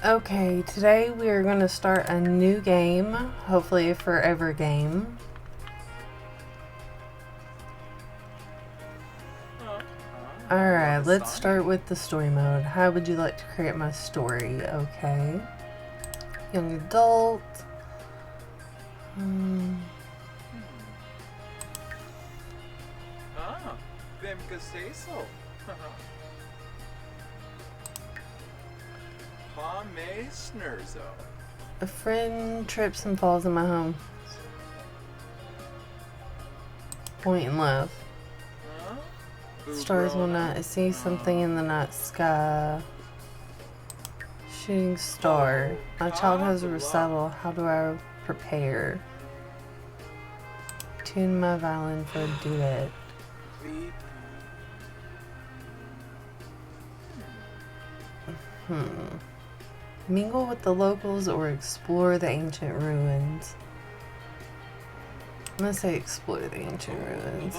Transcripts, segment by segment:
Okay, today we are going to start a new game, hopefully a forever game. Alright, let's start with the story mode. How would you like to create my story? Okay. Young adult. Vem que sei so. Pa me snurzo. A friend trips and falls in my home. Point and love. Stars will not. I see something in the night sky. Shooting star. My child has a recital. How do I prepare? Tune my violin for a duet. Mingle with the locals or explore the ancient ruins. I'm gonna say explore the ancient ruins.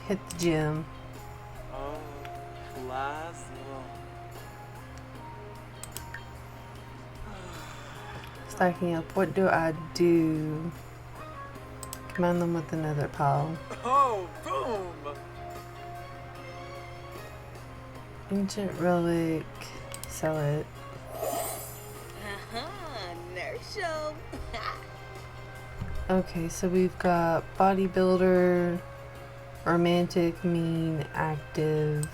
Hit the gym. Stacking up. What do I do? Command them with another pile. Oh, boom! Ancient relic. Sell it. Nurse. Okay, so we've got bodybuilder, romantic, mean, active,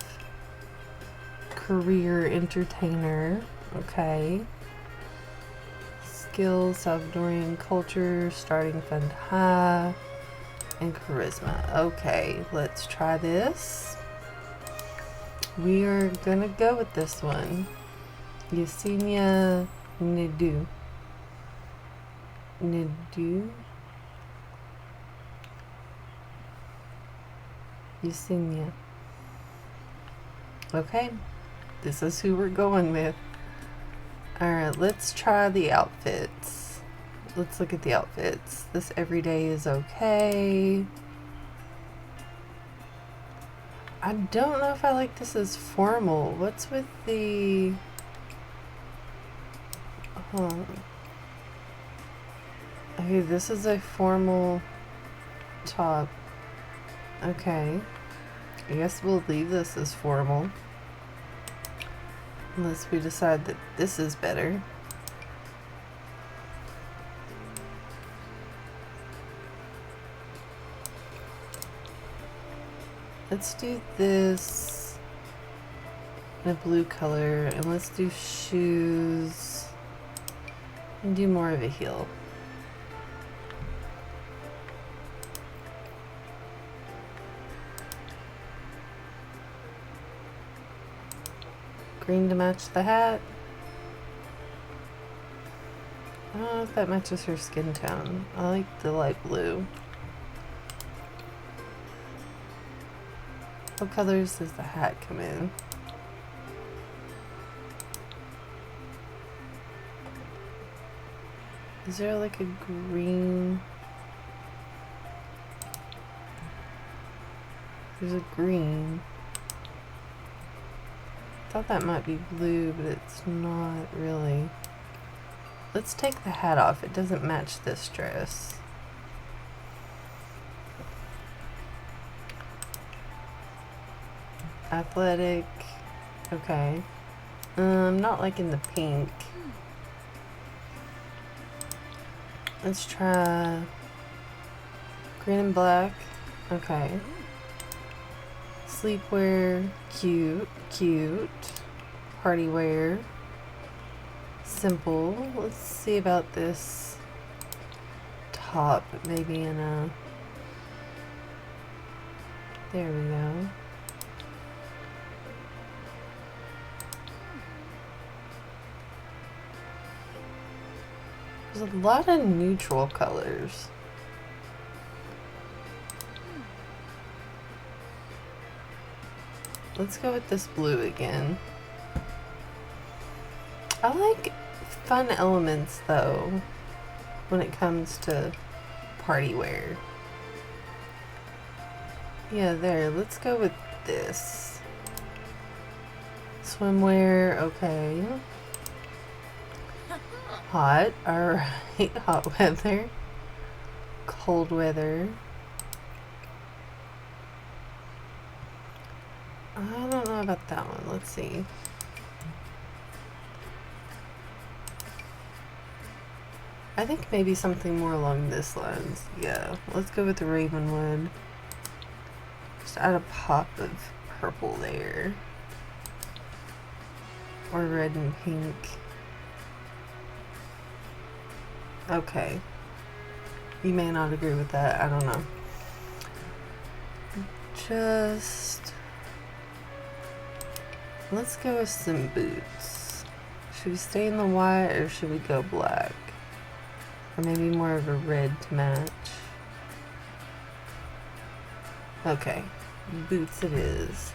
career, entertainer. Okay. Skills, Salvadorian culture, starting fund high, and charisma. Okay, let's try this. We are gonna go with this one. Yesenia Nidu. Yesenia. Okay, this is who we're going with. Alright, let's try the outfits. Let's look at the outfits. This everyday is okay. I don't know if I like this as formal. What's with the... Okay, this is a formal top. Okay. I guess we'll leave this as formal. Unless we decide that this is better. Let's do this in a blue color, and let's do shoes and do more of a heel. Green to match the hat. I don't know if that matches her skin tone. I like the light blue. What colors does the hat come in? Is there like a green? There's a green. I thought that might be blue, but it's not really. Let's take the hat off. It doesn't match this dress. Athletic. Okay. I'm not liking the pink. Let's try green and black. Okay. Sleepwear. Cute. Party wear. Simple. Let's see about this top. Maybe in a... There we go. There's a lot of neutral colors. Let's go with this blue again. I like fun elements though when it comes to party wear. Yeah, there. Let's go with this. Swimwear, okay. Hot, alright. Hot weather. Cold weather. I don't know about that one. Let's see. I think maybe something more along this lines. Yeah, let's go with the Ravenwood. Just add a pop of purple there. Or red and pink. Okay. You may not agree with that. I don't know. Let's go with some boots. Should we stay in the white or should we go black? Or maybe more of a red to match. Okay, boots it is.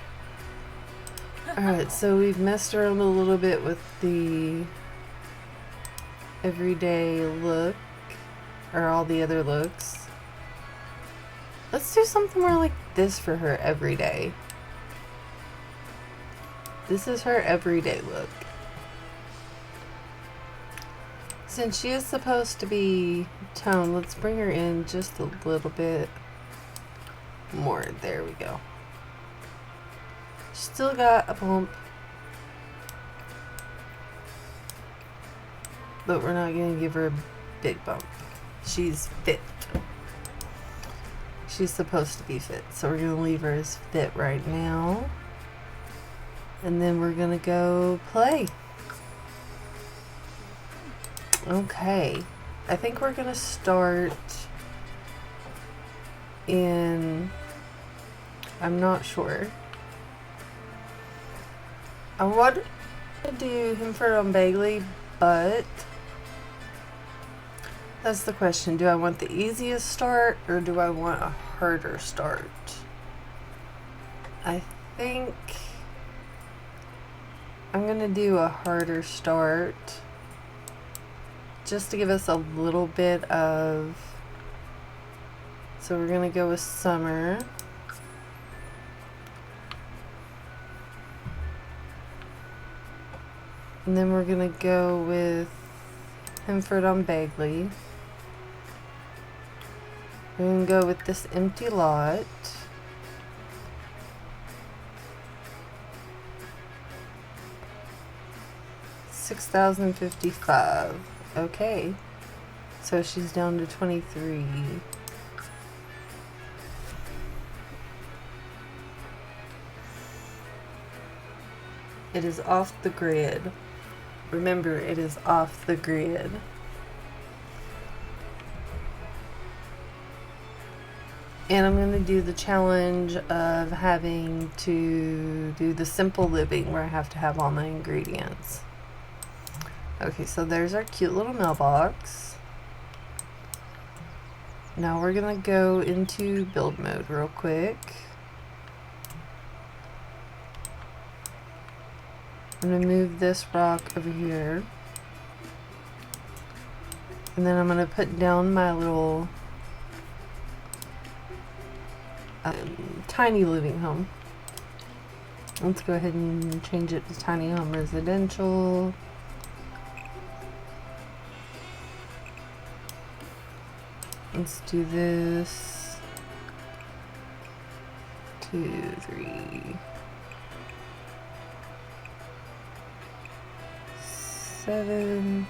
Alright, so we've messed around a little bit with the everyday look, or all the other looks. Let's do something more like this for her everyday. This is her everyday look. Since she is supposed to be toned, let's bring her in just a little bit more. There we go. Still got a bump, but we're not going to give her a big bump. She's fit. She's supposed to be fit, so we're going to leave her as fit right now. And then we're going to go play. Okay. I think we're going to start in... I'm not sure. I want to do Himford on Bagley, but that's the question. Do I want the easiest start or do I want a harder start? I think I'm going to do a harder start just to give us a little bit of... So we're going to go with summer. And then we're going to go with Himford on Bagley. We're going to go with this empty lot. $6,055. Okay. So she's down to 23. It is off the grid. Remember, it is off the grid. And I'm going to do the challenge of having to do the simple living where I have to have all my ingredients. Okay, so there's our cute little mailbox. Now we're going to go into build mode real quick. I'm going to move this rock over here. And then I'm going to put down my little tiny living home. Let's go ahead and change it to tiny home residential. Let's do this. 2, 3, 7.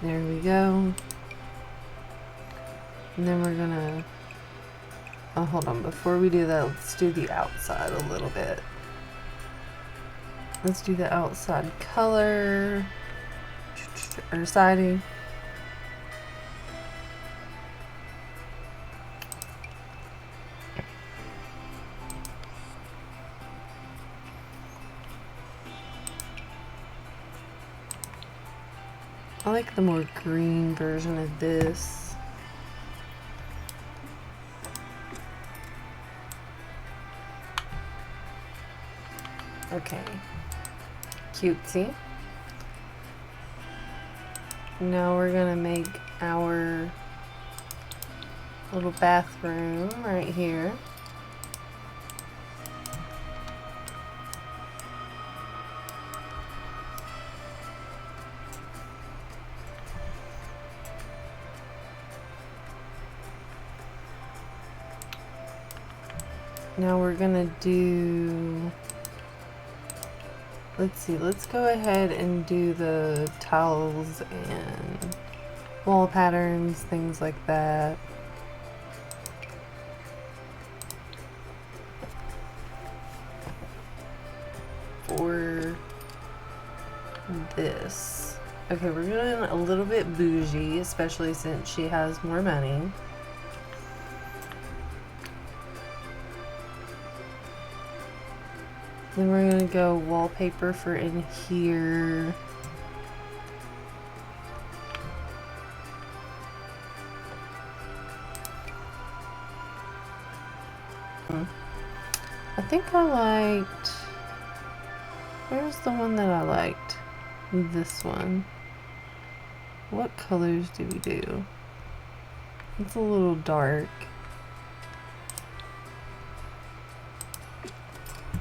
There we go. And then we're gonna... Oh, hold on. Before we do that, let's do the outside a little bit. Let's do the outside color. Or siding. I like the more green version of this. Okay. Cutesy. Now we're gonna make our little bathroom right here. Now we're gonna do, let's see, let's go ahead and do the tiles and wall patterns, things like that. For this. Okay, we're doing a little bit bougie, especially since she has more money. Then we're gonna go wallpaper for in here. I think I liked, where's the one that I liked? This one. What colors do we do? It's a little dark.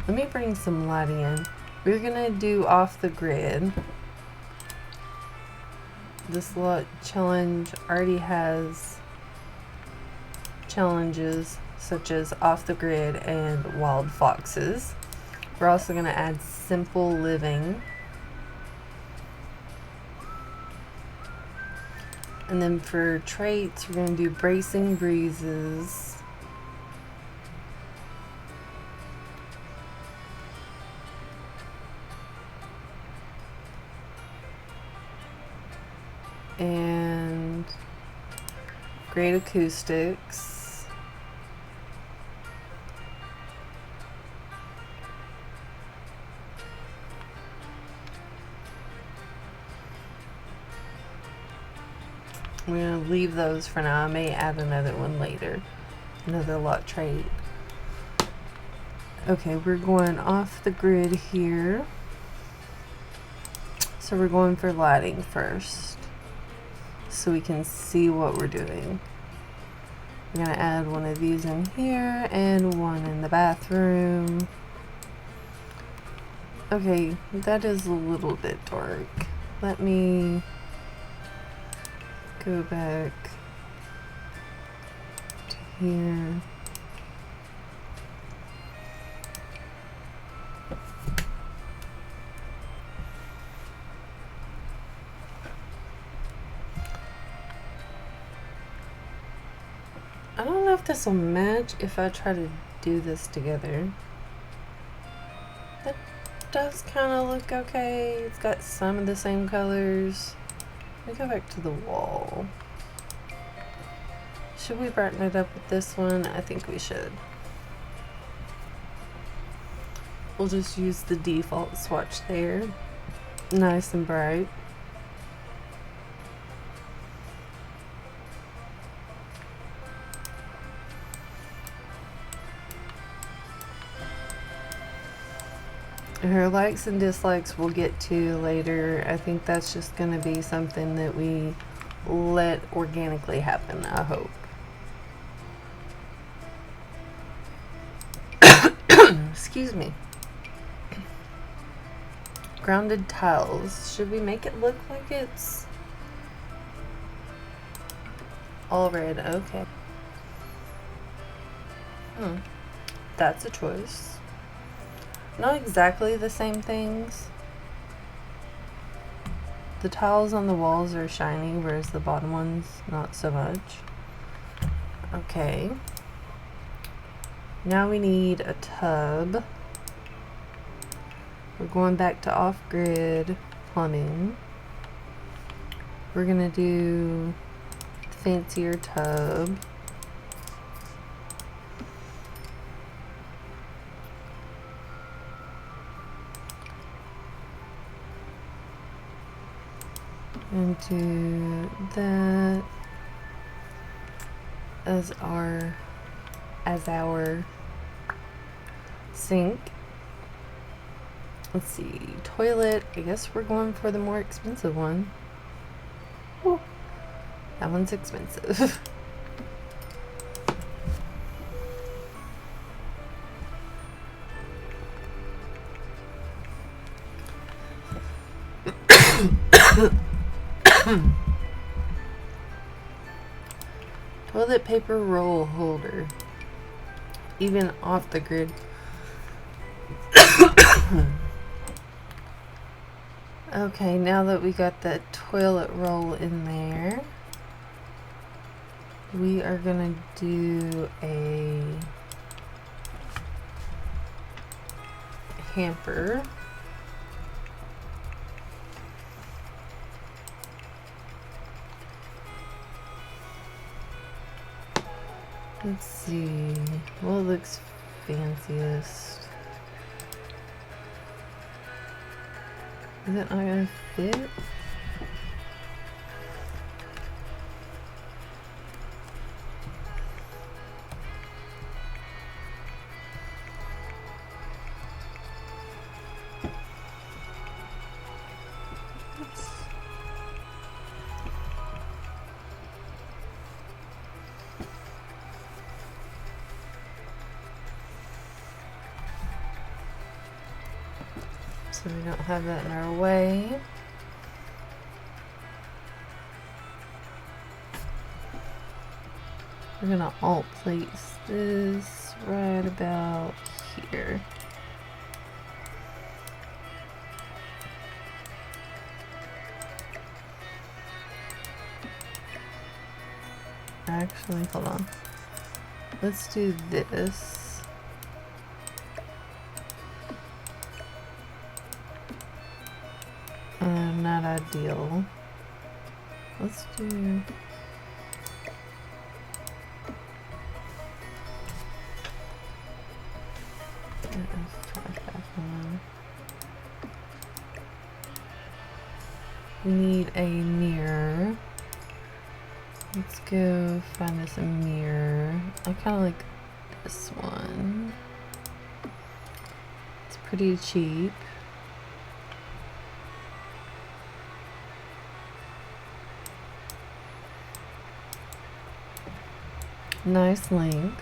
Let me bring some lighting in. We're gonna do off the grid. This lot challenge already has challenges such as off the grid and wild foxes. We're also gonna add simple living. And then for traits, we're gonna do bracing breezes. And great acoustics. I'm going to leave those for now. I may add another one later. Another lot trait. Okay, we're going off the grid here. So we're going for lighting first, so we can see what we're doing. We're gonna add one of these in here and one in the bathroom. Okay, that is a little bit dark. Let me go back to here. I don't know if this will match if I try to do this together. That does kind of look okay. It's got some of the same colors. Let me go back to the wall. Should we brighten it up with this one? I think we should. We'll just use the default swatch there. Nice and bright. Her likes and dislikes we'll get to later. I think that's just going to be something that we let organically happen, I hope. Excuse me. Grounded tiles. Should we make it look like it's all red? Okay. That's a choice. Not exactly the same things. The tiles on the walls are shiny, whereas the bottom ones not so much. Okay. Now we need a tub. We're going back to off-grid plumbing. We're gonna do fancier tub. And do that as our sink. Let's see, toilet. I guess we're going for the more expensive one. Ooh. That one's expensive. Toilet paper roll holder. Even off the grid. Okay, now that we got the toilet roll in there, we are gonna do a hamper. Let's see what looks fanciest. Is it not gonna fit? Oops. So we don't have that in our way. We're gonna alt place this right about here. Actually, hold on. Let's do this. Not ideal. Let's do... We need a mirror. Let's go find us a mirror. I kind of like this one. It's pretty cheap. Nice length.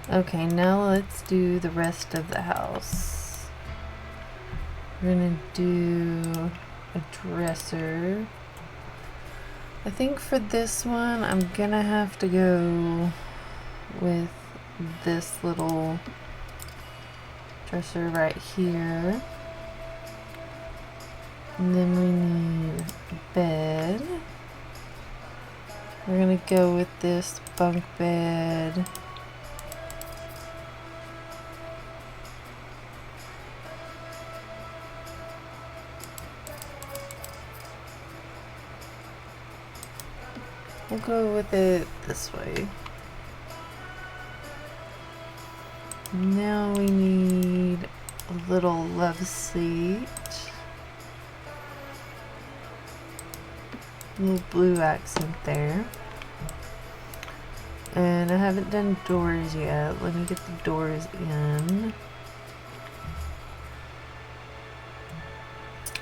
Okay, now let's do the rest of the house. We're gonna do a dresser. I think for this one, I'm gonna have to go with this little dresser right here. And then we need a bed. We're gonna go with this bunk bed. We'll go with it this way. Now we need a little love seat. A little blue accent there. And I haven't done doors yet. Let me get the doors in.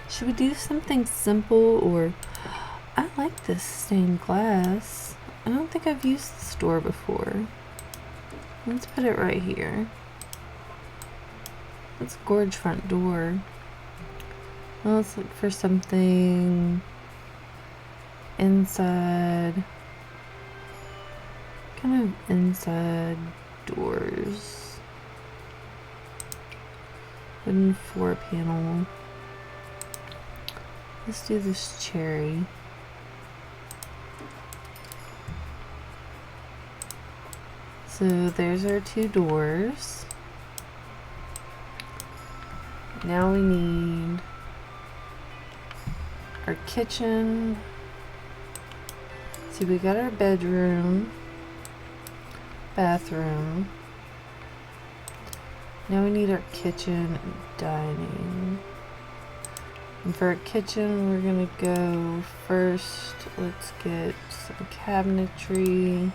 Should we do something simple or... I like this stained glass. I don't think I've used this door before. Let's put it right here. Let's gorge front door. Well, let's look for something inside. Kind of inside doors. Wooden floor panel. Let's do this cherry. So there's our two doors. Now we need our kitchen. See, we got our bedroom, bathroom. Now we need our kitchen and dining. And for our kitchen, we're gonna go first. Let's get some cabinetry.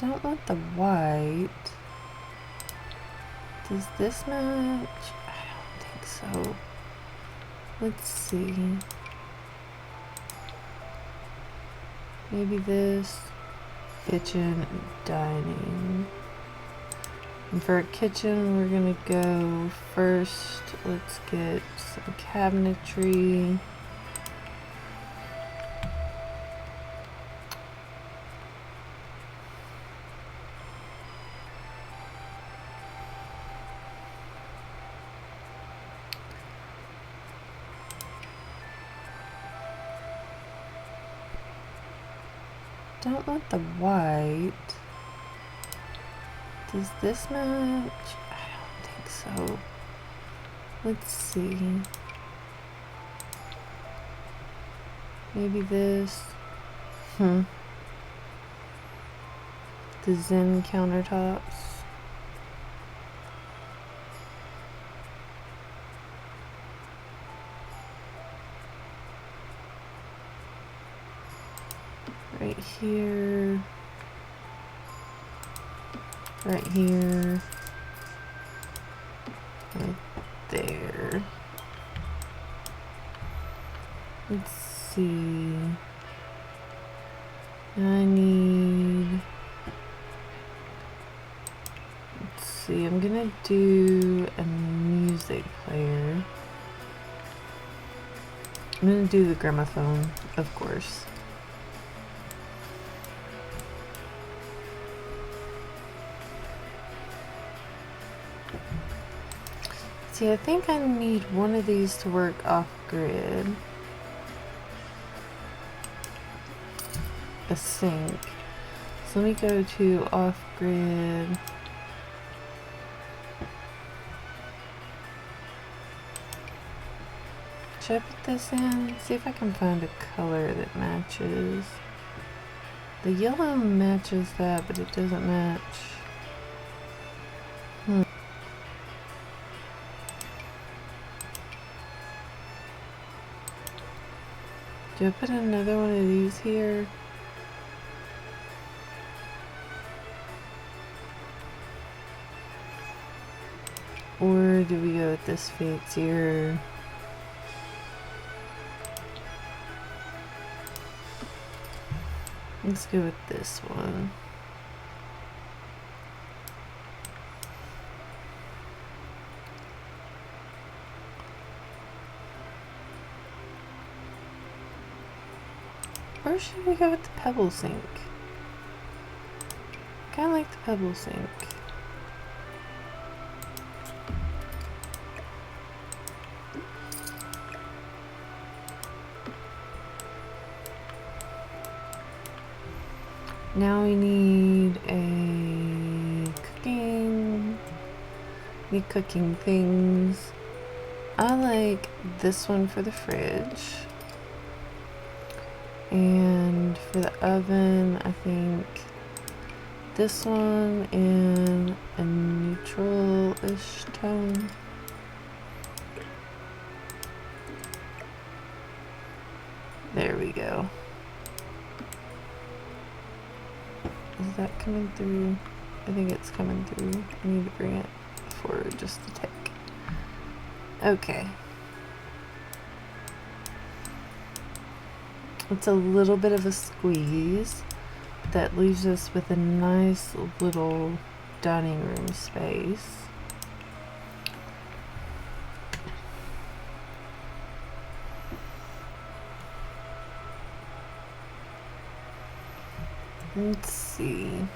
Don't want the white. Does this match? I don't think so. Let's see. Maybe this. Kitchen and dining. And for a kitchen, we're gonna go first. Let's get some cabinetry. Don't want the white. Does this match? I don't think so. Let's see. Maybe this. The Zen countertops. Right here. Right here. Right there. Let's see. I need... Let's see, I'm gonna do a music player. I'm gonna do the gramophone, of course. See, I think I need one of these to work off-grid. A sink. So let me go to off-grid. Should I put this in? See if I can find a color that matches. The yellow matches that, but it doesn't match. Do I put another one of these here? Or do we go with this fancier? Let's go with this one. Or should we go with the pebble sink? I kinda like the pebble sink. Now we need cooking things. I like this one for the fridge. And for the oven, I think this one in a neutral-ish tone. There we go. Is that coming through? I think it's coming through. I need to bring it forward just a tick. Okay. It's a little bit of a squeeze. That leaves us with a nice little dining room space. Let's see.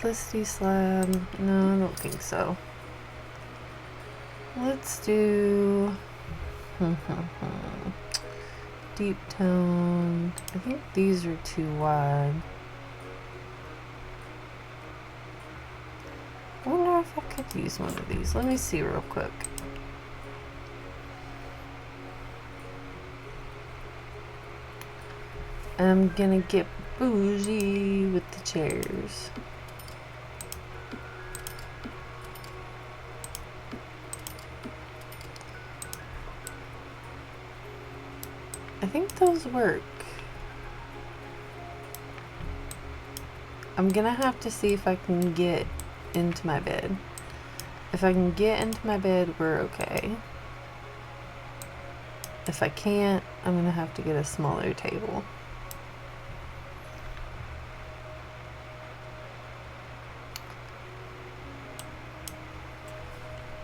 Simplicity slab. No, I don't think so. Let's do deep toned. I think these are too wide. I wonder if I could use one of these. Let me see real quick. I'm gonna get bougie with the chairs. I think those work. I'm gonna have to see if I can get into my bed. If I can get into my bed, we're okay. If I can't, I'm gonna have to get a smaller table.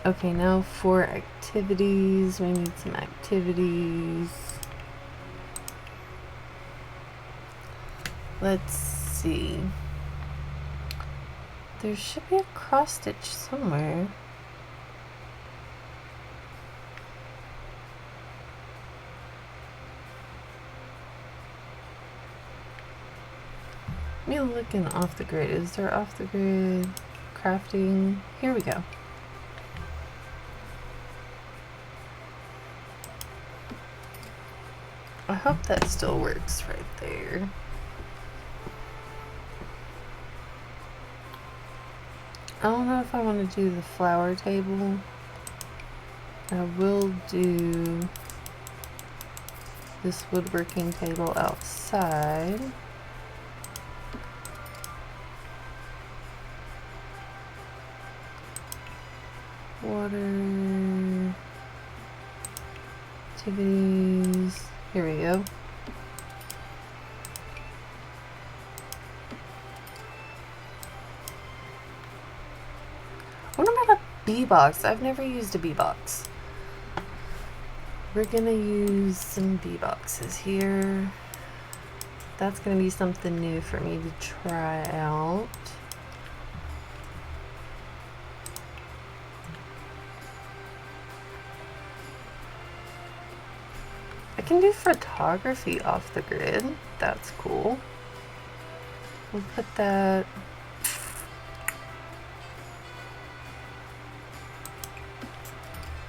Okay, now for activities, we need some activities. Let's see. There should be a cross stitch somewhere. Me looking off the grid. Is there off the grid crafting? Here we go. I hope that still works right there. I don't know if I want to do the flower table. I will do this woodworking table outside. Water activities. Here we go. What about a bee box? I've never used a bee box. We're gonna use some bee boxes here. That's gonna be something new for me to try out. I can do photography off the grid. That's cool. We'll put that.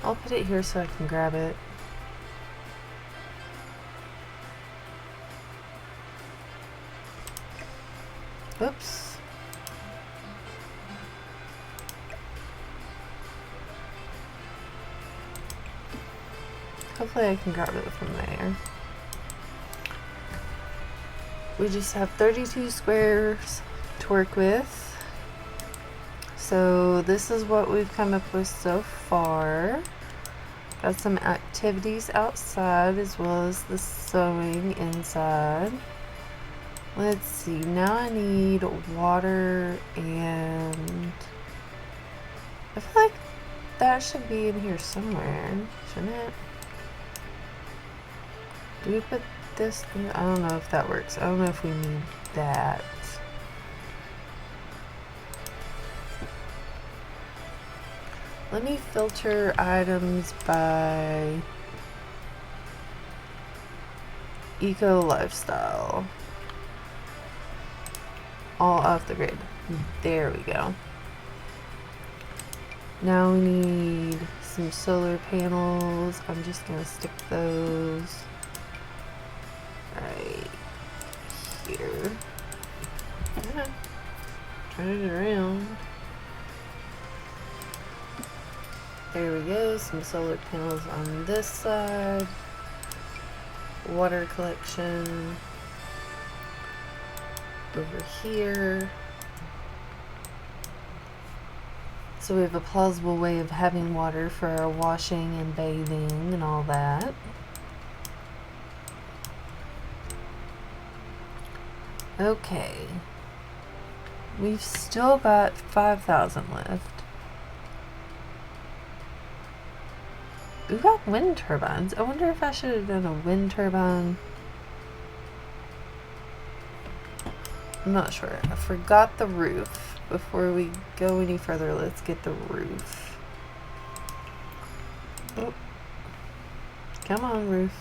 I'll put it here so I can grab it. Oops. Hopefully I can grab it from there. We just have 32 squares to work with. So this is what we've come up with so far. Got some activities outside as well as the sewing inside. Let's see, now I need water, and I feel like that should be in here somewhere, shouldn't it? Do we put this in? I don't know if that works. I don't know if we need that. Let me filter items by eco lifestyle. All off the grid. There we go. Now we need some solar panels. I'm just gonna stick those right here. Yeah. Turn it around. There we go. Some solar panels on this side. Water collection over here. So we have a plausible way of having water for our washing and bathing and all that. Okay. We've still got 5,000 left. We've got wind turbines. I wonder if I should have done a wind turbine. I'm not sure. I forgot the roof. Before we go any further, let's get the roof. Oh. Come on, roof.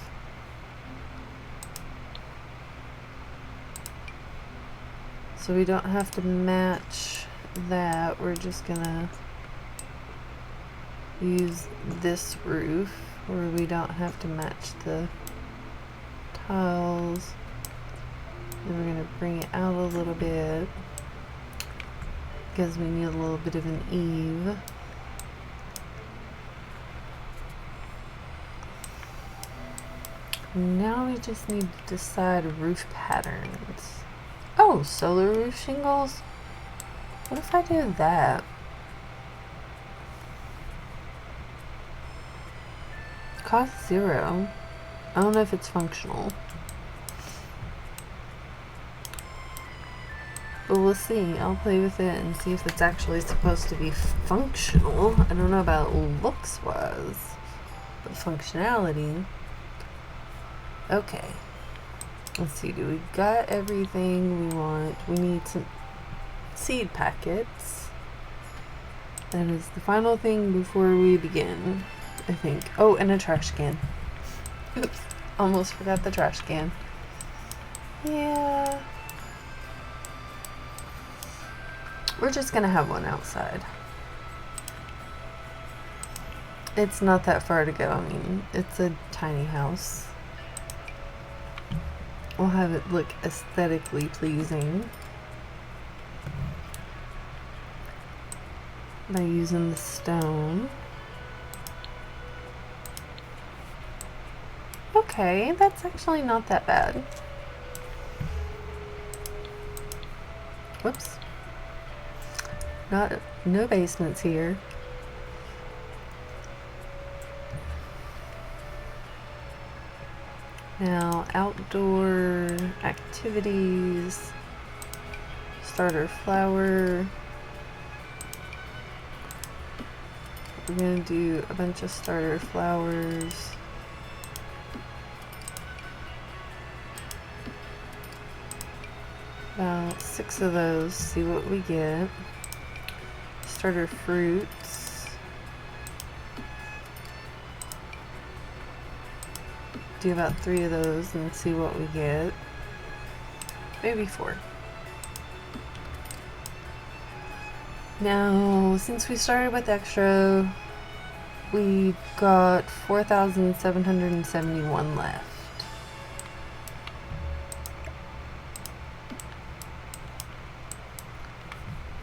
So we don't have to match that. We're just gonna use this roof where we don't have to match the tiles. Then we're going to bring it out a little bit because we need a little bit of an eave. Now we just need to decide roof patterns. Oh, solar roof shingles? What if I do that? Cost 0. I don't know if it's functional. But we'll see. I'll play with it and see if it's actually supposed to be functional. I don't know about looks-wise, but functionality. Okay. Let's see. Do we got everything we want? We need some seed packets. That is the final thing before we begin, I think. Oh, and a trash can. Oops. Almost forgot the trash can. Yeah. We're just gonna have one outside. It's not that far to go. I mean, it's a tiny house. We'll have it look aesthetically pleasing by using the stone. Okay, that's actually not that bad. Whoops. No basements here. Now, outdoor activities, starter flower. We're gonna do a bunch of starter flowers. About 6 of those, see what we get. Starter fruits. Do about 3 of those and see what we get. Maybe 4. Now, since we started with extra, we got 4,771 left.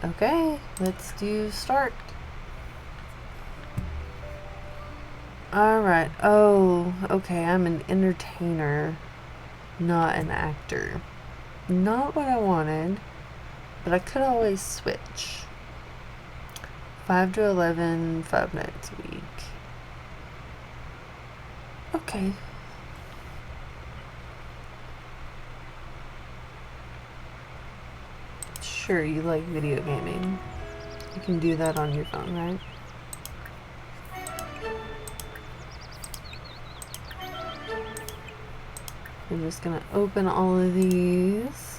Okay, let's do start. Alright, oh, okay, I'm an entertainer, not an actor. Not what I wanted, but I could always switch. 5 to 11, 5 nights a week. Okay. Sure, you like video gaming. You can do that on your phone, right? I'm just gonna open all of these.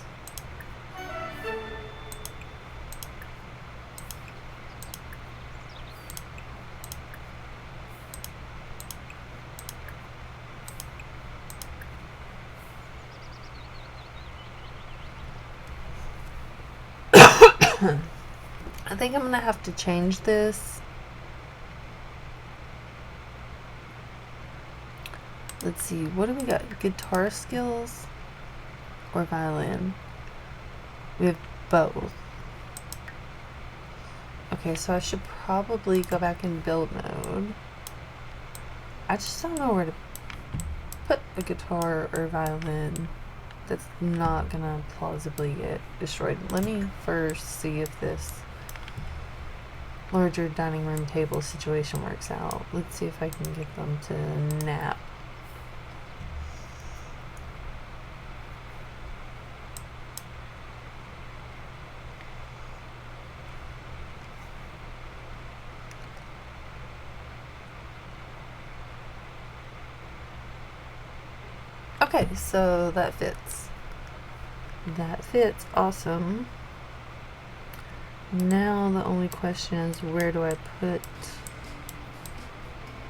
I think I'm gonna have to change this. Let's see, what do we got? Guitar skills or violin? We have both. Okay, so I should probably go back in build mode. I just don't know where to put a guitar or violin that's not gonna plausibly get destroyed. Let me first see if this larger dining room table situation works out. Let's see if I can get them to nap. Okay, so that fits. That fits, awesome. Now the only question is, where do I put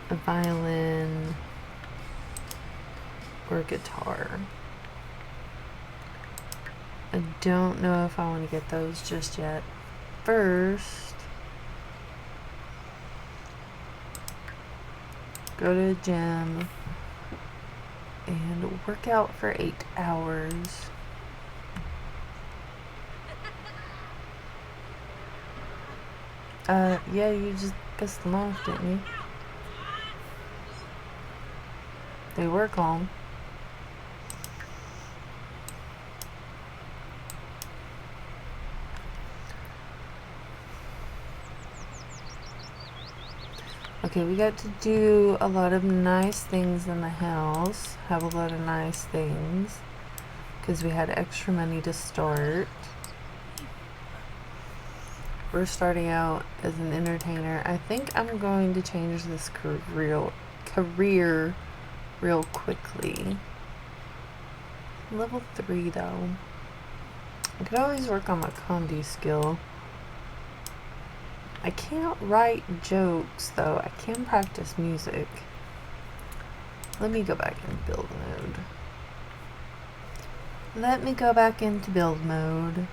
a violin or a guitar? I don't know if I want to get those just yet. First, go to a gym and work out for 8 hours. Yeah, you just pissed them off, didn't you? They were calm. Okay, we got to do a lot of nice things in the house. Have a lot of nice things. Because we had extra money to start. We're starting out as an entertainer. I think I'm going to change this career real quickly. Level 3 though. I could always work on my comedy skill. I can't write jokes though. I can practice music. Let me go back in build mode. Let me go back into build mode.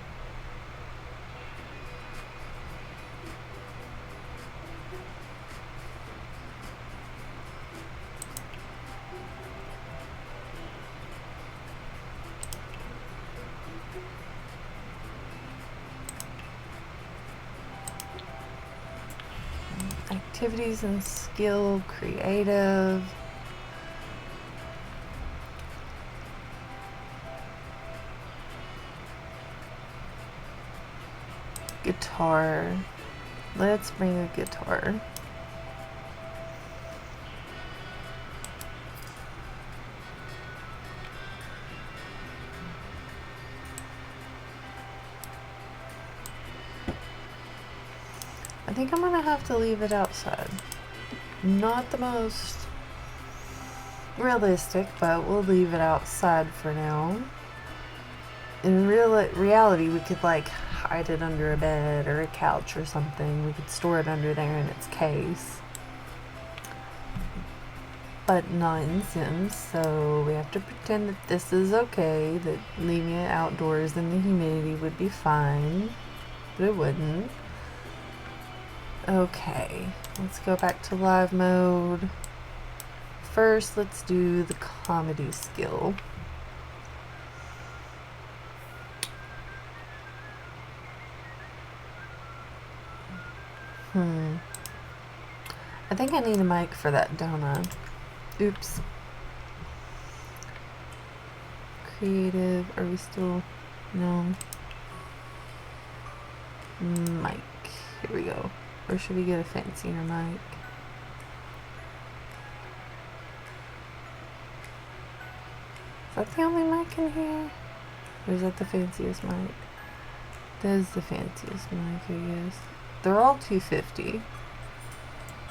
Activities and skill, creative. Guitar. Let's bring a guitar. I think I'm gonna have to leave it outside. Not the most realistic, but we'll leave it outside for now. In reality, we could like hide it under a bed or a couch or something. We could store it under there in its case. But not in Sims, so we have to pretend that this is okay, that leaving it outdoors in the humidity would be fine, but it wouldn't. Okay, let's go back to live mode. First, let's do the comedy skill. I think I need a mic for that, don't I? Oops. Creative, are we still? No. Mic, here we go. Or should we get a fancier mic? Is that the only mic in here? Or is that the fanciest mic? That is the fanciest mic, I guess. They're all $250.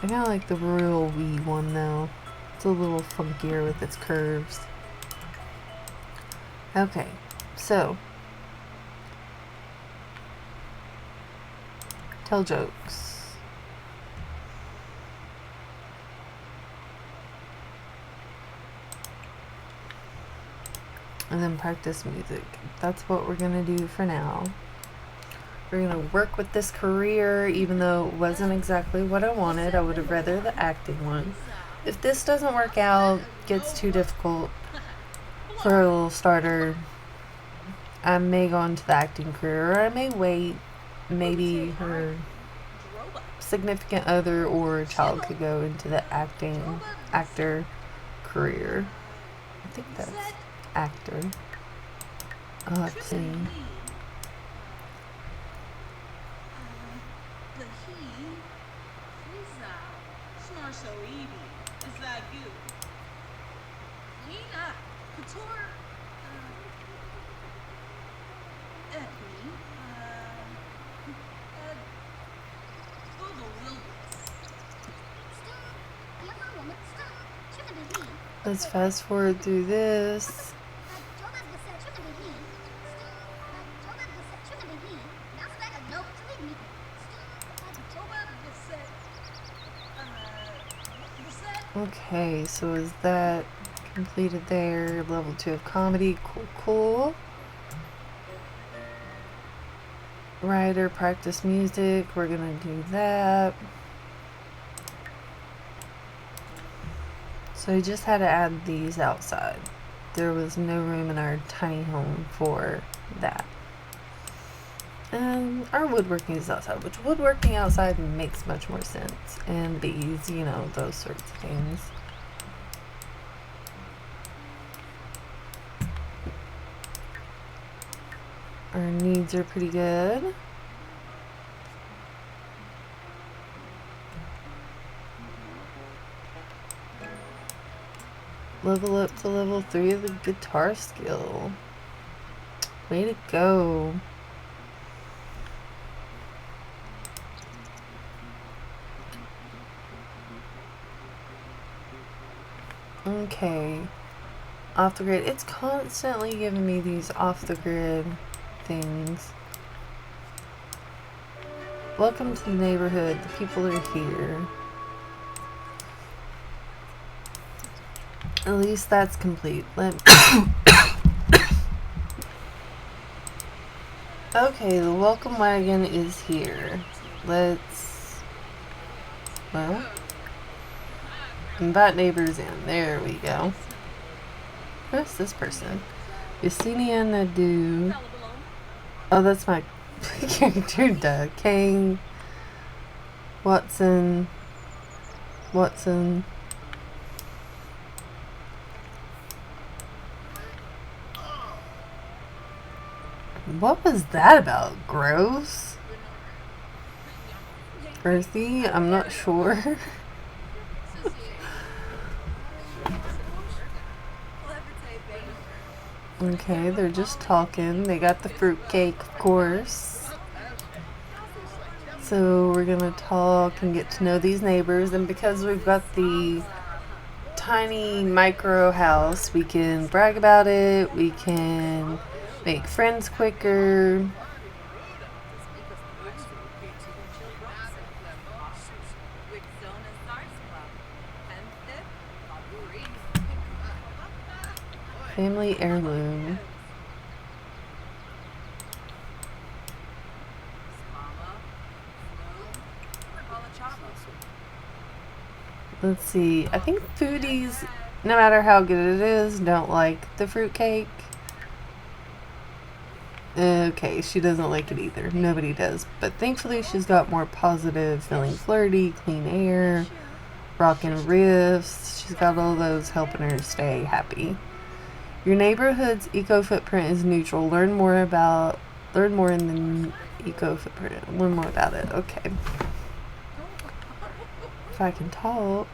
I kinda like the real wee one though. It's a little funkier with its curves. Okay, so tell jokes. And then practice music. That's what we're gonna do for now. We're gonna work with this career, even though it wasn't exactly what I wanted. I would have rather the acting one. If this doesn't work out, gets too difficult for a little starter, I may go into the acting career, or I may wait. Maybe her significant other or child could go into the actor career. I think that's actor. I'll have to see. Let's fast forward through this. Okay, so is that completed there? Level 2 of comedy. Cool, cool. Writer, practice music. We're gonna do that. So we just had to add these outside. There was no room in our tiny home for that. And our woodworking is outside, which woodworking outside makes much more sense. And bees, you know, those sorts of things. Our needs are pretty good. Level up to level 3 of the guitar skill. Way to go. Okay. Off the grid. It's constantly giving me these off the grid things. Welcome to the neighborhood. The people are here. At least that's complete. Okay, the welcome wagon is here. Let's... Well... invite neighbors in. There we go. Who's this person? Yesenia Nadu. Oh, that's my character, duh. Kang. Watson. What was that about? Gross? Earthy? I'm not sure. Okay, they're just talking. They got the fruitcake, of course. So we're gonna talk and get to know these neighbors. And because we've got the tiny micro house, we can brag about it. We can make friends quicker. Family heirloom. Let's see. I think foodies, no matter how good it is, don't like the fruitcake. Okay, she doesn't like it either. Nobody does. But thankfully she's got more positive, feeling flirty, clean air, rockin' riffs. She's got all those helping her stay happy. Your neighborhood's eco footprint is neutral. Learn more in the eco footprint. Learn more about it. Okay. If I can talk.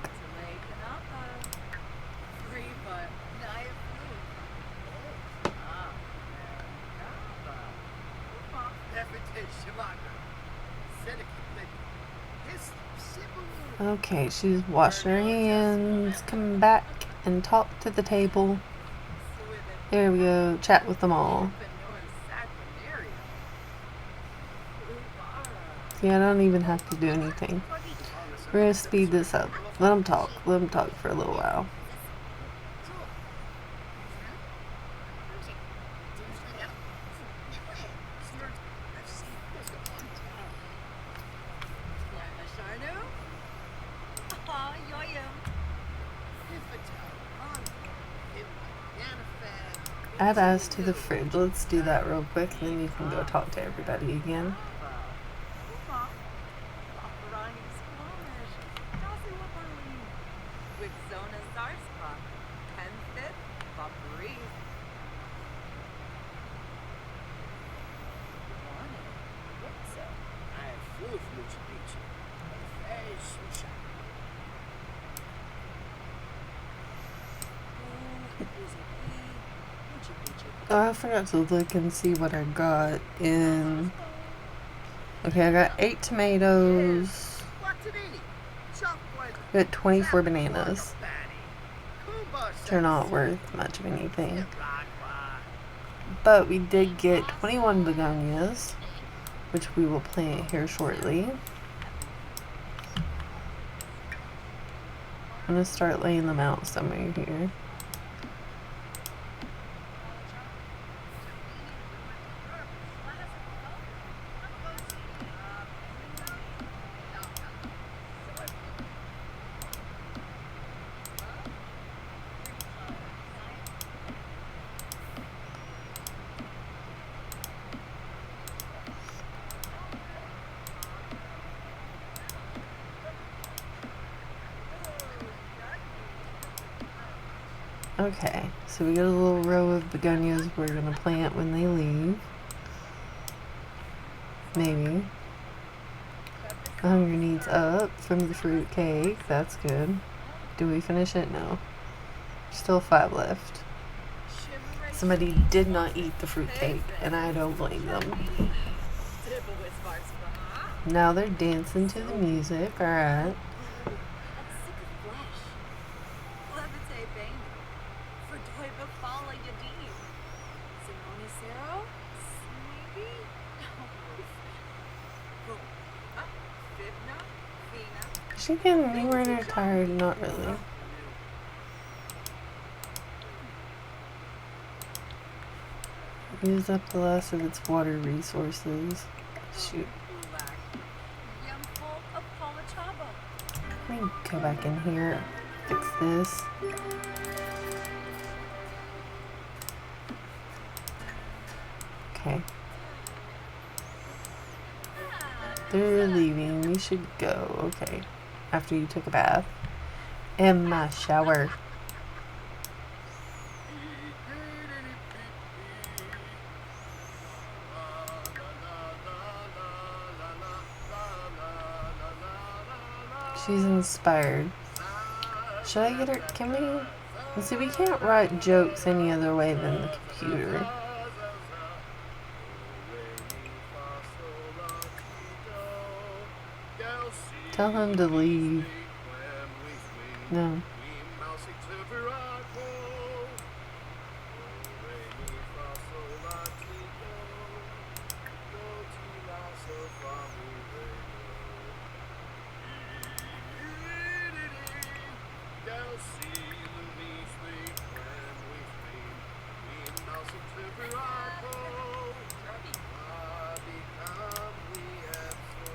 Okay, she's washing her hands. Come back and talk to the table. There we go. Chat with them all. See, I don't even have to do anything. We're going to speed this up. Let them talk. Let them talk for a little while. Add ice to the fridge. Let's do that real quick, and then you can go talk to everybody again. Oh, I forgot to look and see what I got in. Okay, I got 8 tomatoes. I got 24 bananas. Which are not worth much of anything. But we did get 21 begonias, which we will plant here shortly. I'm going to start laying them out somewhere here. Okay, so we got a little row of begonias we're gonna plant when they leave. Maybe. The hunger needs up from the fruit cake. That's good. Do we finish it? No. Still 5 left. Somebody did not eat the fruit cake, and I don't blame them. Now they're dancing to the music. Alright. Is she getting anywhere near tired? Not really. Use up the last of its water resources. Shoot. Let me go back in here. Fix this. Okay. They're leaving. We should go. Okay. After you took a bath. And my shower. She's inspired. Should I get her? Can we? Let's see, we can't write jokes any other way than the computer. Tell him to leave. No.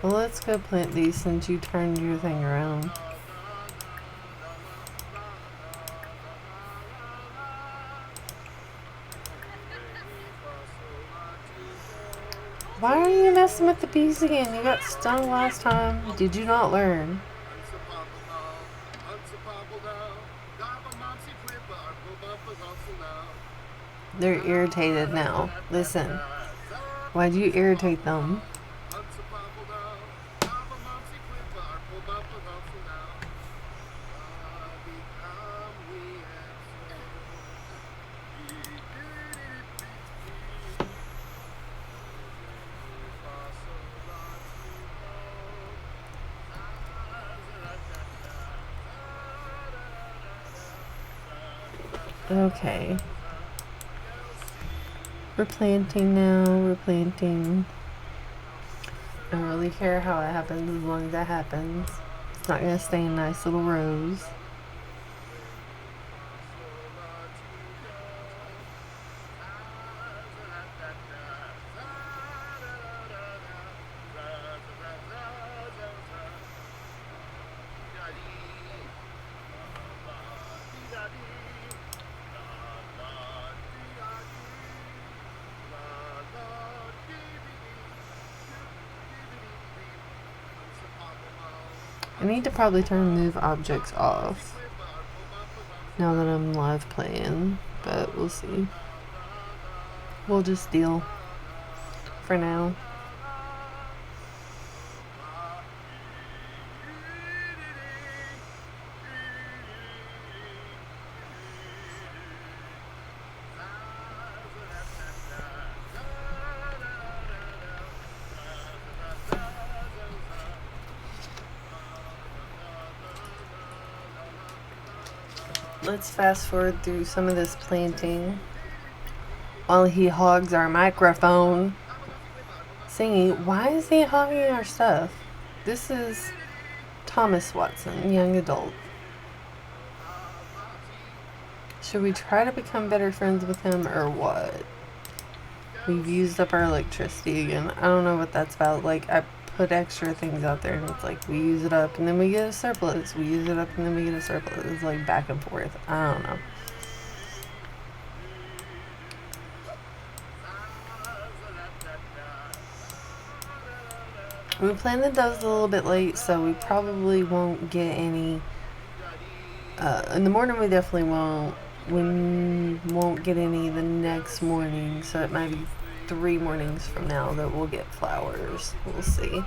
Well, let's go plant these since you turned your thing around. Why are you messing with the bees again? You got stung last time. Did you not learn? They're irritated now. Listen. Why'd you irritate them? Okay. We're planting now. We're planting. I don't really care how it happens as long as that happens. It's not going to stay in nice little rows. I need to probably turn move objects off now that I'm live playing, but we'll see. We'll just deal for now. Let's fast forward through some of this planting while he hogs our microphone. Singing. Why is he hogging our stuff? This is Thomas Watson, young adult. Should we try to become better friends with him or what? We've used up our electricity again. I don't know what that's about. Like, I put extra things out there and it's like we use it up and then we get a surplus. We use it up and then we get a surplus. It's like back and forth. I don't know. We planted those a little bit late, so we probably won't get any. In the morning we definitely won't. we won't get any the next morning, so it might be 3 mornings from now that we'll get flowers. We'll see.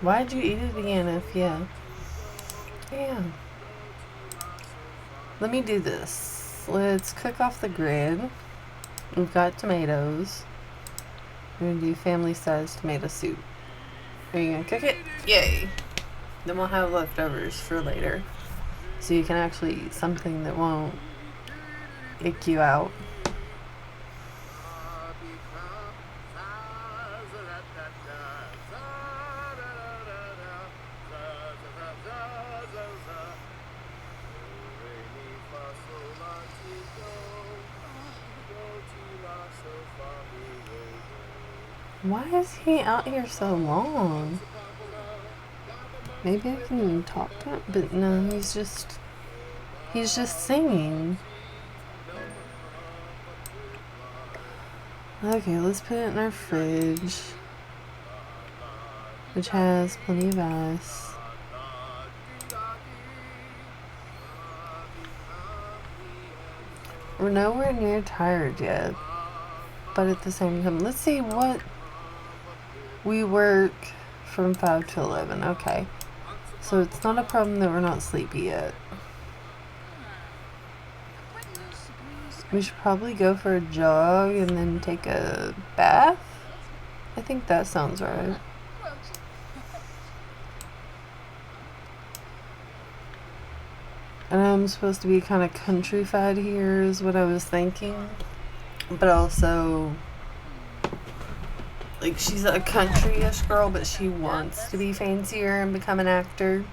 Why'd you eat it again if yeah? Yeah. Let me do this. Let's cook off the grid. We've got tomatoes. We're gonna do family size tomato soup. Are you gonna cook it? Yay! Then we'll have leftovers for later. So you can actually eat something that won't ick you out. Why is he out here so long? Maybe I can talk to him, but no, he's just singing. Okay, let's put it in our fridge, which has plenty of ice. We're nowhere near tired yet, but at the same time, let's see what we work from 5 to 11. Okay, so it's not a problem that we're not sleepy yet. We should probably go for a jog and then take a bath. I think that sounds right. And I'm supposed to be kind of countrified here is what I was thinking. But also, like, she's a country-ish girl, but she wants to be fancier and become an actor.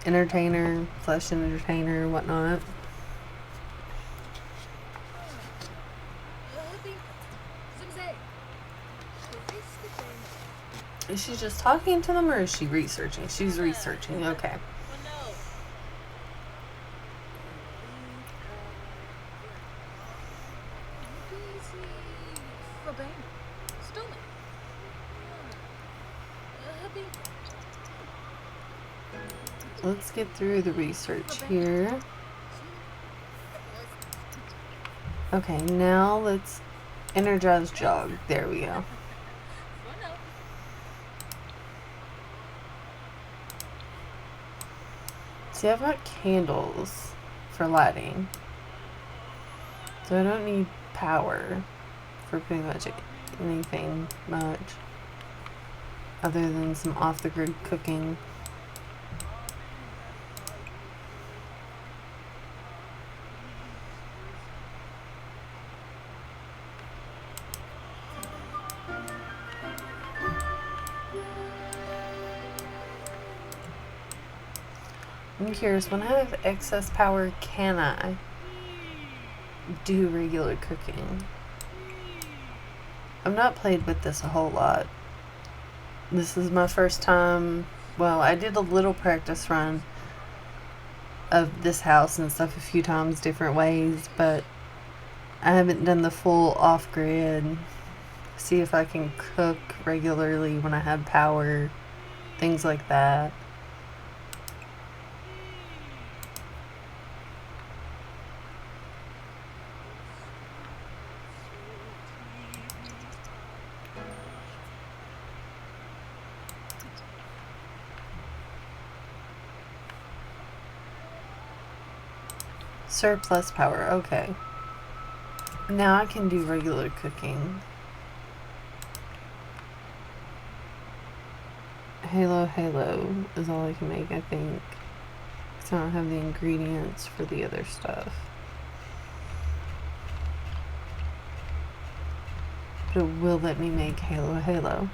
Entertainer, flesh entertainer, whatnot. Is she just talking to them or is she researching? She's researching, okay. Let's get through the research here. Okay, now let's energize jog. There we go. See, I've got candles for lighting, so I don't need power for pretty much anything much other than some off-the-grid cooking. I'm curious, when I have excess power, can I do regular cooking? I've not played with this a whole lot. This is my first time. Well, I did a little practice run of this house and stuff a few times different ways, but I haven't done the full off-grid. See if I can cook regularly when I have power, things like that. Surplus power, okay. Now I can do regular cooking. Halo is all I can make, I think. Because I don't have the ingredients for the other stuff. But it will let me make Halo.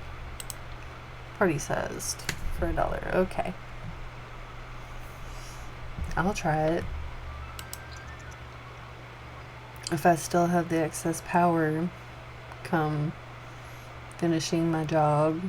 Party sized for $1. Okay. I'll try it. If I still have the excess power come finishing my jog.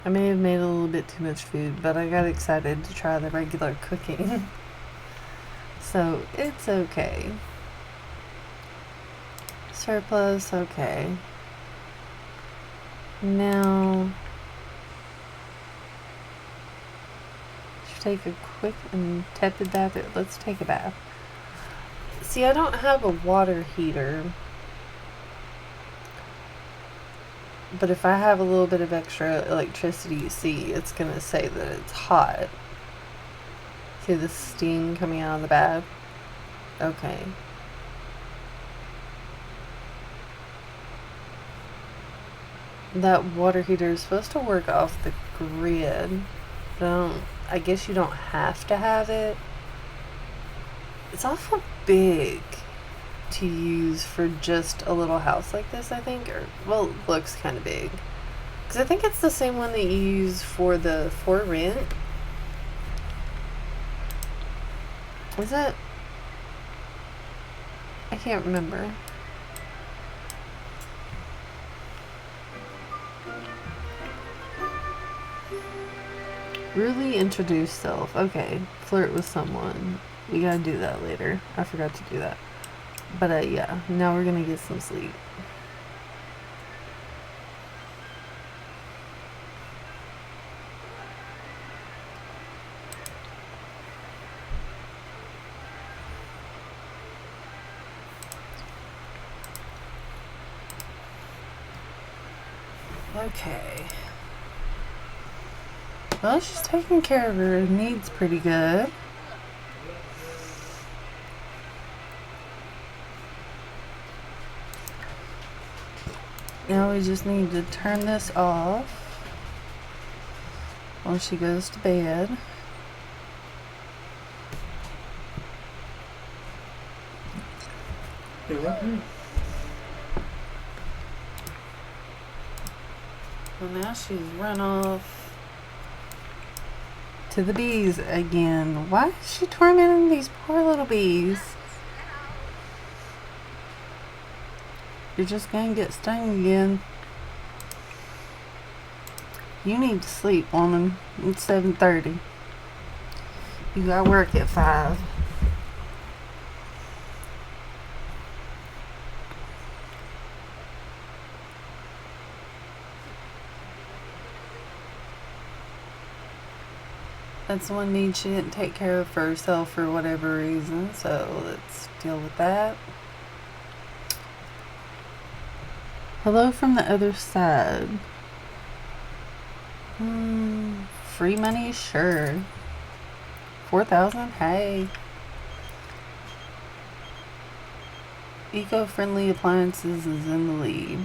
I may have made a little bit too much food, but I got excited to try the regular cooking. So it's okay. Surplus, okay. Now, should take a quick and tepid bath. Let's take a bath. See, I don't have a water heater. But if I have a little bit of extra electricity, you see, it's going to say that it's hot. See the steam coming out of the bath? Okay. That water heater is supposed to work off the grid. I guess you don't have to have it. It's awful big to use for just a little house like this, I think. Or, well, it looks kind of big. Because I think it's the same one that you use for rent. Is it? I can't remember. Really introduce self. Okay. Flirt with someone. We gotta do that later. I forgot to do that. But yeah, now we're gonna get some sleep. Okay. Well, she's taking care of her needs pretty good. Now we just need to turn this off when she goes to bed. Well, now she's run off to the bees again. Why is she tormenting these poor little bees? You're just gonna get stung again. You need to sleep, woman. It's 7:30. You got work at 5. That's one need she didn't take care of for herself for whatever reason, so let's deal with that. Hello from the other side. Free money? Sure. 4,000? Hey. Eco-friendly appliances is in the lead.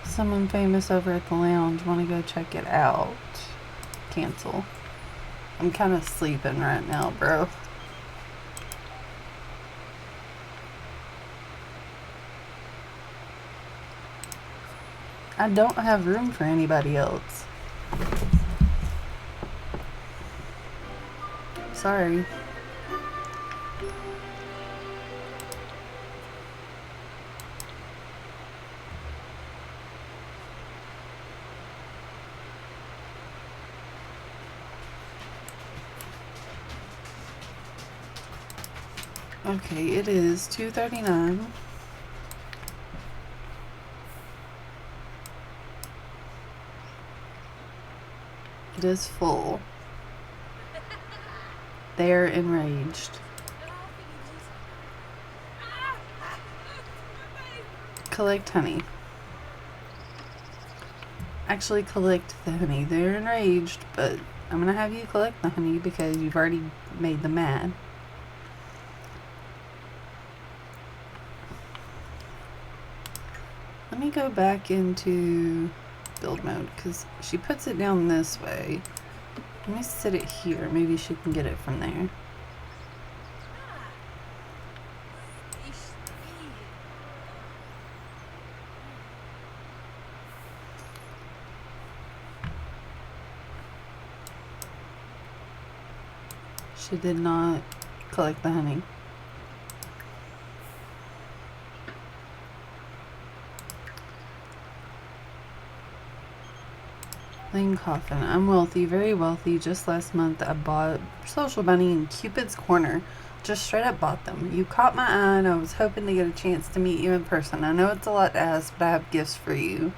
Someone famous over at the lounge. Want to go check it out. Cancel. I'm kind of sleeping right now, bro. I don't have room for anybody else. Sorry. Okay, it is 2:39. It is full. They're enraged. Collect honey. Actually, collect the honey. They're enraged, but I'm gonna have you collect the honey because you've already made them mad. Let me go back into build mode because she puts it down this way. Let me set it here. Maybe she can get it from there. She did not collect the honey. Lane Coffin. I'm wealthy, very wealthy. Just last month I bought Social Bunny and Cupid's Corner. Just straight up bought them. You caught my eye and I was hoping to get a chance to meet you in person. I know it's a lot to ask, but I have gifts for you.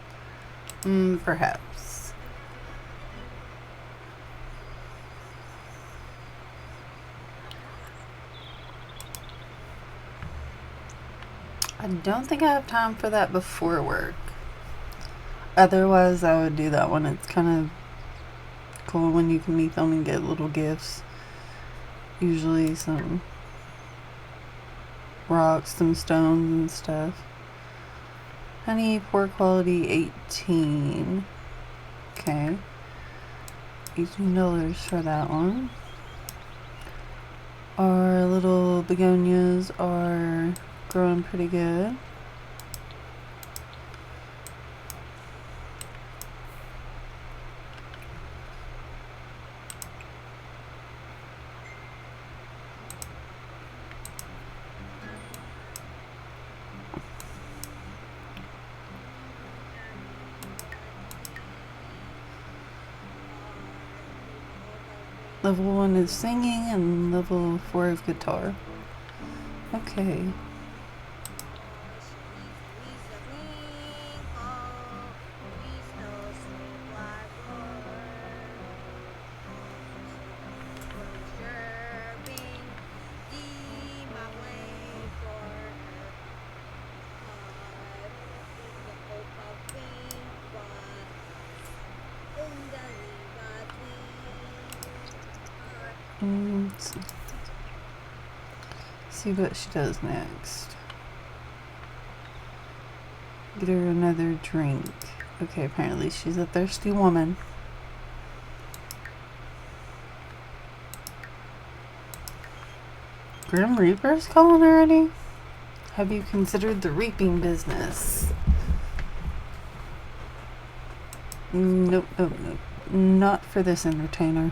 Perhaps. I don't think I have time for that before work. Otherwise, I would do that one. It's kind of cool when you can meet them and get little gifts. Usually some rocks, some stones and stuff. Honey, poor quality, 18. Okay. $18 for that one. Our little begonias are growing pretty good. Level 1 is singing and level 4 is guitar. Okay. Let's see what she does next. Get her another drink. Okay, apparently she's a thirsty woman. Grim Reaper's calling already? Have you considered the reaping business? Nope, nope, nope. Not for this entertainer.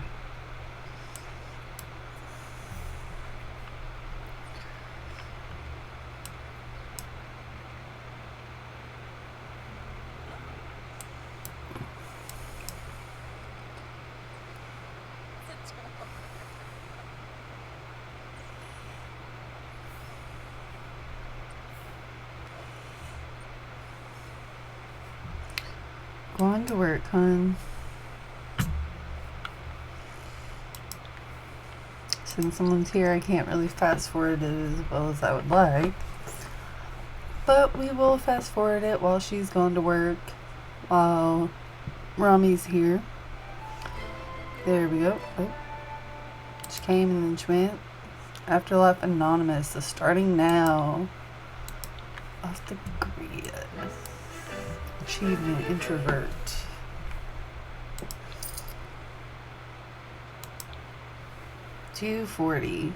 Going to work, hon. Since someone's here, I can't really fast forward it as well as I would like. But we will fast forward it while she's gone to work, while Rami's here. There we go. Oh. She came and then she went. Afterlife Anonymous is starting now. Off the grid. Achievement introvert. $240.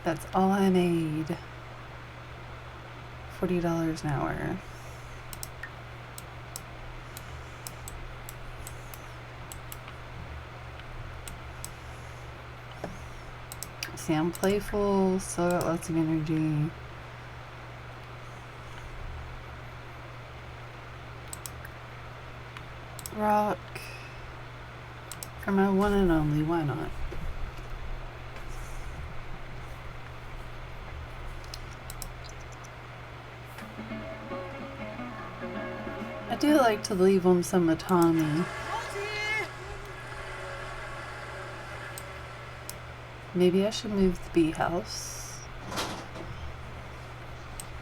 That's all I made. $40 an hour. See, I'm playful, still got lots of energy. Rock. For my one and only, why not? I do like to leave them some autonomy. Maybe I should move the bee house.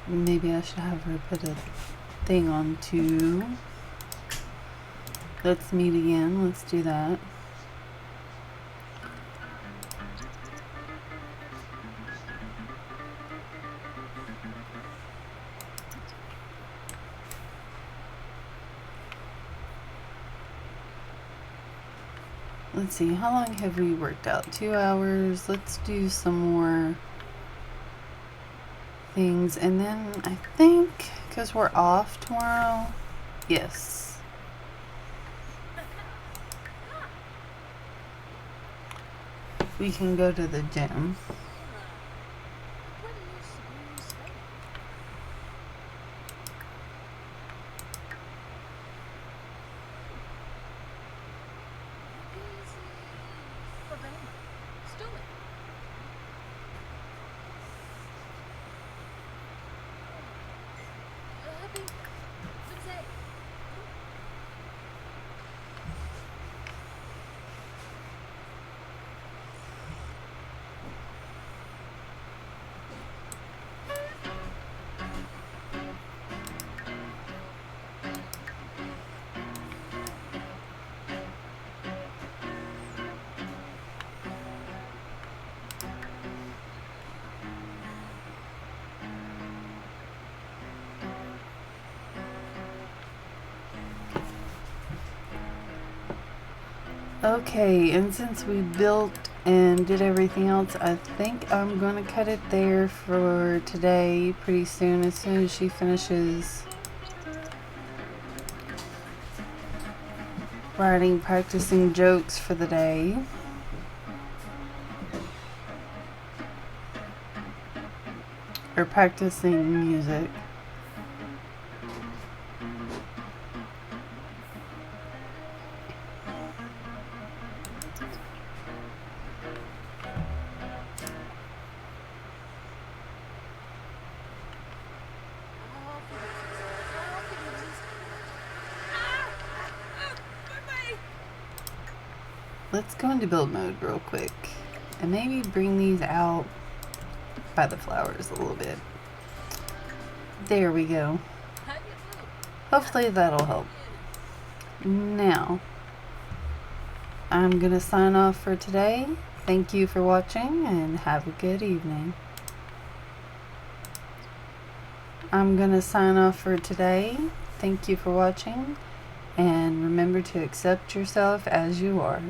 Maybe I should have her put a thing on too. Let's meet again. Let's do that. Let's see, how long have we worked out? 2 hours. Let's do some more things. And then I think, because we're off tomorrow, yes. We can go to the gym. Okay, and since we built and did everything else, I think I'm gonna cut it there for today pretty soon, as soon as she finishes writing, practicing jokes for the day. Or practicing music. Let's go into build mode real quick and maybe bring these out by the flowers a little bit. There we go. Hopefully that'll help. Now, I'm gonna sign off for today. Thank you for watching and have a good evening. I'm gonna sign off for today. Thank you for watching and remember to accept yourself as you are.